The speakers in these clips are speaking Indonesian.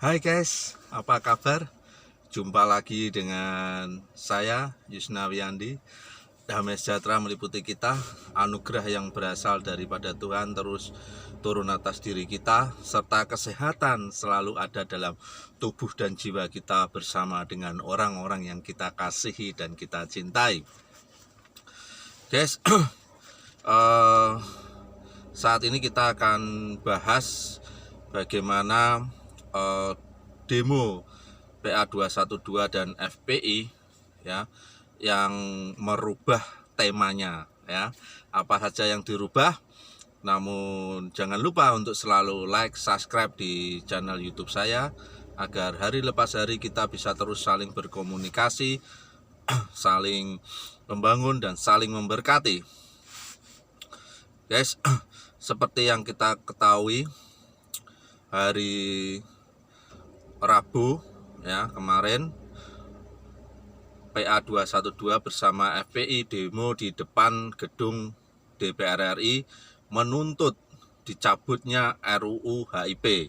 Hai guys, apa kabar? Jumpa lagi dengan saya Yusna Wiyandi. Damai sejahtera meliputi kita, anugerah yang berasal daripada Tuhan terus turun atas diri kita, serta kesehatan selalu ada dalam tubuh dan jiwa kita bersama dengan orang-orang yang kita kasihi dan kita cintai. Guys, saat ini kita akan bahas bagaimana demo PA212 dan FPI ya yang merubah temanya ya. Apa saja yang dirubah? Namun jangan lupa untuk selalu like, subscribe di channel YouTube saya agar hari lepas hari kita bisa terus saling berkomunikasi, saling membangun dan saling memberkati. Guys, seperti yang kita ketahui, hari Rabu ya kemarin PA212 bersama FPI demo di depan gedung DPR RI menuntut dicabutnya RUU HIP,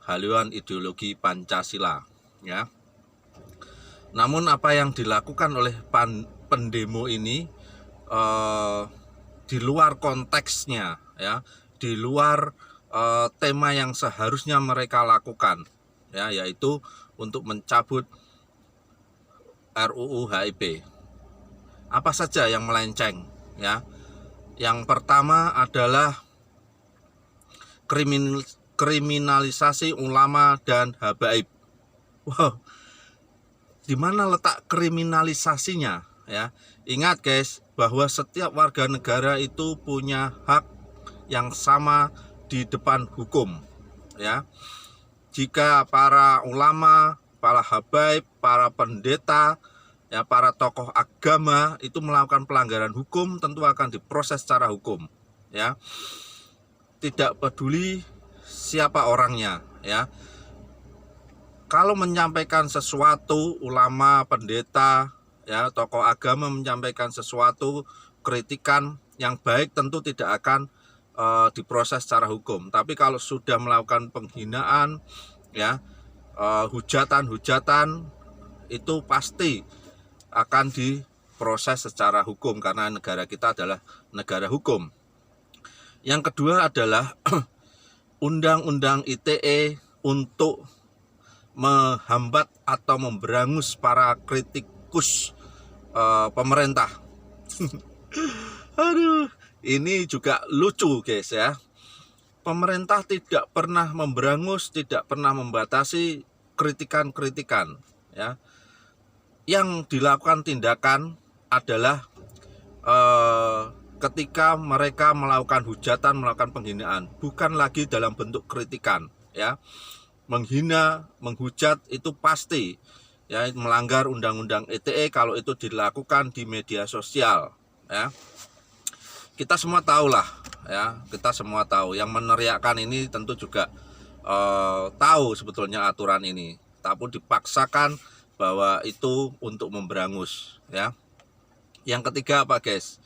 haluan ideologi Pancasila ya. Namun apa yang dilakukan oleh pendemo ini di luar konteksnya ya, di luar tema yang seharusnya mereka lakukan ya, yaitu untuk mencabut RUU HIP. Apa saja yang melenceng ya? Yang pertama adalah kriminalisasi ulama dan habaib. Wow, di mana letak kriminalisasinya ya? Ingat guys, bahwa setiap warga negara itu punya hak yang sama di depan hukum ya. Jika para ulama, para habaib, para pendeta, ya para tokoh agama itu melakukan pelanggaran hukum, tentu akan diproses secara hukum, ya. Tidak peduli siapa orangnya, ya. Kalau menyampaikan sesuatu, ulama, pendeta, ya tokoh agama menyampaikan sesuatu kritikan yang baik, tentu tidak akan diproses secara hukum. Tapi kalau sudah melakukan penghinaan ya, hujatan itu pasti akan diproses secara hukum karena negara kita adalah negara hukum. Yang kedua adalah undang-undang ITE untuk menghambat atau memberangus para kritikus pemerintah. Aduh, ini juga lucu guys ya. Pemerintah tidak pernah memberangus, tidak pernah membatasi kritikan-kritikan ya. Yang dilakukan tindakan adalah ketika mereka melakukan hujatan, melakukan penghinaan, bukan lagi dalam bentuk kritikan ya. Menghina, menghujat itu pasti ya melanggar undang-undang ITE kalau itu dilakukan di media sosial ya. Kita semua tahu lah ya, kita semua tahu. Yang meneriakkan ini tentu juga tahu sebetulnya aturan ini, tapi dipaksakan bahwa itu untuk memberangus ya. Yang ketiga apa guys?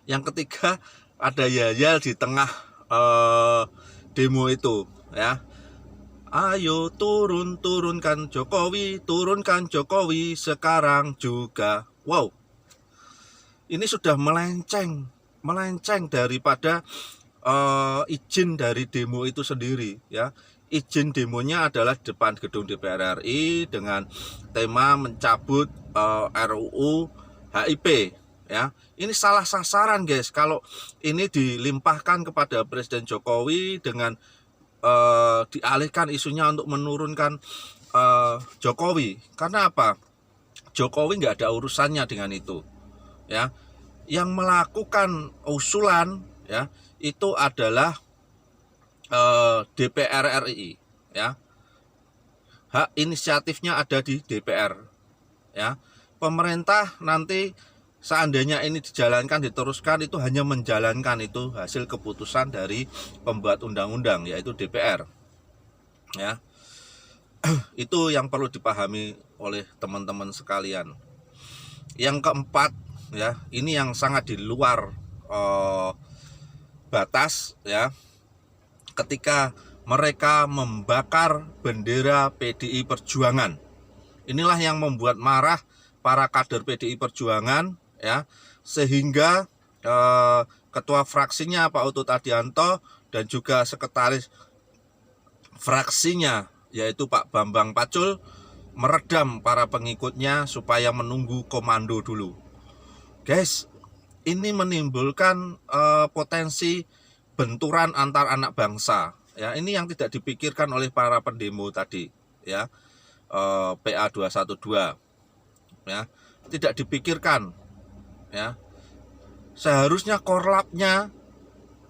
Yang ketiga ada yayal di tengah demo itu ya. Ayo turunkan Jokowi sekarang juga. Wow, ini sudah melenceng daripada izin dari demo itu sendiri ya. Izin demonya adalah di depan gedung DPR RI dengan tema mencabut RUU HIP ya. Ini salah sasaran guys kalau ini dilimpahkan kepada Presiden Jokowi dengan dialihkan isunya untuk menurunkan Jokowi. Karena apa? Jokowi nggak ada urusannya dengan itu ya. Yang melakukan usulan ya itu adalah DPR RI ya. Hak inisiatifnya ada di DPR ya. Pemerintah nanti seandainya ini dijalankan, diteruskan, itu hanya menjalankan itu hasil keputusan dari pembuat undang-undang yaitu DPR ya. Itu yang perlu dipahami oleh teman-teman sekalian. Yang keempat ya, ini yang sangat di luar batas ya. Ketika mereka membakar bendera PDI Perjuangan. Inilah yang membuat marah para kader PDI Perjuangan, ya, sehingga ketua fraksinya Pak Utut Adianto dan juga sekretaris fraksinya yaitu Pak Bambang Pacul meredam para pengikutnya supaya menunggu komando dulu. Guys, ini menimbulkan potensi benturan antar anak bangsa. Ya, ini yang tidak dipikirkan oleh para pendemo tadi, ya, PA 212, ya, tidak dipikirkan, ya. Seharusnya korlapnya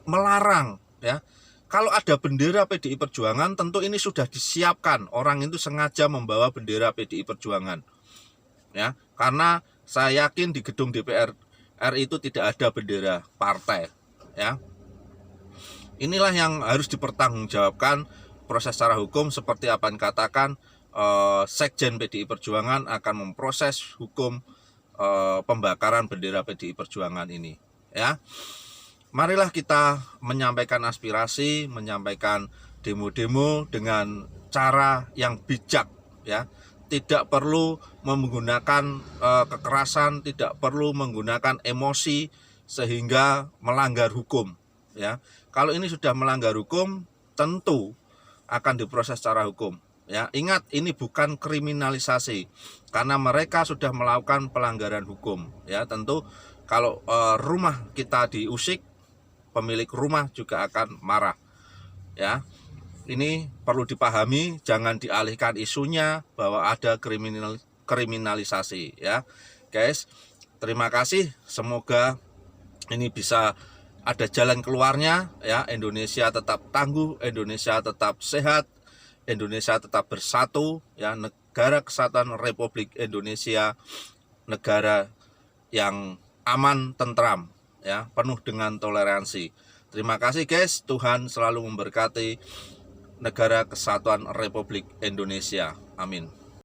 melarang, ya. Kalau ada bendera PDI Perjuangan, tentu ini sudah disiapkan. Orang itu sengaja membawa bendera PDI Perjuangan, ya. Karena saya yakin di gedung DPR RI itu tidak ada bendera partai, ya. Inilah yang harus dipertanggungjawabkan proses secara hukum, seperti apa yang katakan Sekjen PDI Perjuangan akan memproses hukum pembakaran bendera PDI Perjuangan ini, ya. Marilah kita menyampaikan aspirasi, menyampaikan demo-demo dengan cara yang bijak, ya. Tidak perlu menggunakan kekerasan, tidak perlu menggunakan emosi sehingga melanggar hukum, ya. Kalau ini sudah melanggar hukum, tentu akan diproses secara hukum. Ya, ingat, ini bukan kriminalisasi karena mereka sudah melakukan pelanggaran hukum. Ya, tentu kalau rumah kita diusik, pemilik rumah juga akan marah. Ya, ini perlu dipahami, jangan dialihkan isunya bahwa ada kriminalisasi. Ya, guys, terima kasih. Semoga ini bisa ada jalan keluarnya. Ya, Indonesia tetap tangguh, Indonesia tetap sehat, Indonesia tetap bersatu, ya. Negara Kesatuan Republik Indonesia, negara yang aman, tentram, ya, penuh dengan toleransi. Terima kasih guys, Tuhan selalu memberkati negara Kesatuan Republik Indonesia. Amin.